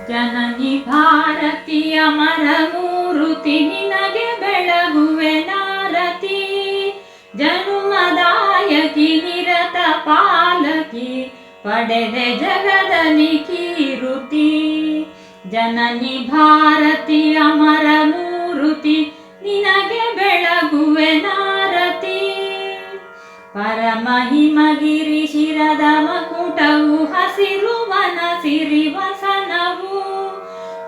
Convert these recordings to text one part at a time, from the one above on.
ಜನನಿ ಭಾರತೀಯ ಮರಮೂರುತಿ ನಿನಗೆ ಬೆಳಗುವೆ ನಾರತಿ. ಜನುಮದಾಯಕಿ ನಿರತ ಪಾಲಕಿ ಪಡೆದೆ ಜಗದಲ್ಲಿ ಕೀರುತಿ. ಜನನಿ ಭಾರತೀಯ ಮರಮೂರುತಿ ನಿನಗೆ ಬೆಳಗುವೆ ನಾರತಿ. ಪರಮಹಿಮಗಿರಿ ಶಿರದ ಮಕುಟವು ಹಸಿರುವನ ಸಿರಿವಸನವು.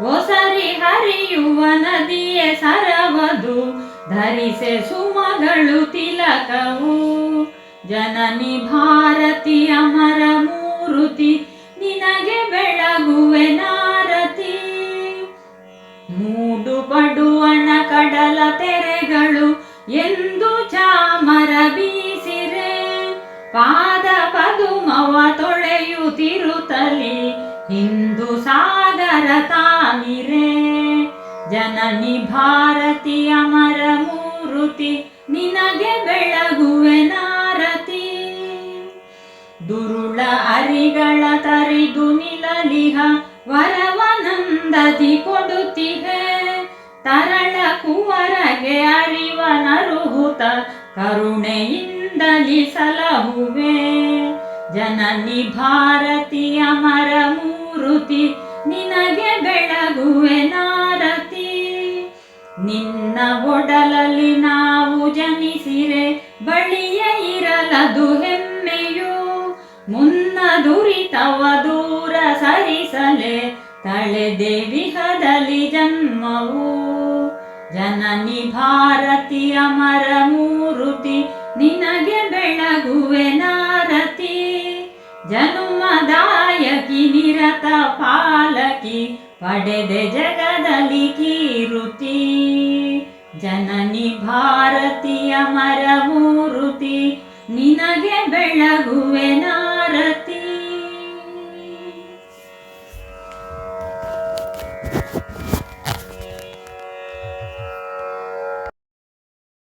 ಒಸರಿ ಹರಿಯುವ ನದಿಯೇ ಸರವದು ಧರಿಸೆ ಸುಮಗಳು ತಿಲಕವು. ಜನನಿ ಭಾರತಿ ಅಮರ ಮೂರುತಿ ನಿನಗೆ ಬೆಳಗುವೆ ನಾರತಿ. ಮೂಡು ಪಡುವಣ ಕಡಲ ತೆರೆಗಳು ಎಂದು ಚಾಮರ ಬೀಸಿರೆ. ಪಾದ ಪದುಮವ ತೊಳೆಯುತ್ತಿರುತ್ತಲಿ ಹಿಂದೂ ಸಾಗರ ತಾನಿರೆ. ಜನನಿ ಭಾರತಿ ಅಮರ ಮೂರುತಿ ನಿನಗೆ ಬೆಳಗುವೆ ನಾರತಿ. ದುರುಳ ಅರಿಗಳ ತರಿದು ನಿಲಲಿಹ ವರವನಂದದಿ ಕೊಡುತ್ತಿಹೆ. ತರಳ ಕುವರಗೆ ಅರಿವನರುಹುತ ಕರುಣೆಯಿಂದಲಿ ಸಲಹುವೆ. ಜನನಿ ಭಾರತಿ ಅಮರ ಮೂರುತಿ ನಿನಗೆ ಬೆಳಗುವೆ ನಾರತಿ. ನಿನ್ನ ಒಡಲಲ್ಲಿ ನಾವು ಜನಿಸಿರೆ ಬಳಿಯ ಇರಲದು ಹೆಮ್ಮೆಯು. ಮುನ್ನ ದುರಿತವ ದೂರ ಸರಿಸಲೆ ತಳೆದೆ ವಿಹದಲ್ಲಿ ಜನ್ಮವು. ಜನನಿ ಭಾರತಿ ಅಮರ ಮೂರುತಿ ನಿನಗೆ ಬೆಳಗುವೆ ನಾರತಿ. ಜನುಮದಾಯಕಿ ನಿರತ ಪಾಲಕಿ ಪಡೆದೆ ಜಗದಲ್ಲಿ ಕೀರುತಿ. ಜನನಿ ಭಾರತಿ ಅಮರ ಮೂರುತಿ ನಿನಗೆ ಬೆಳಗುವೆ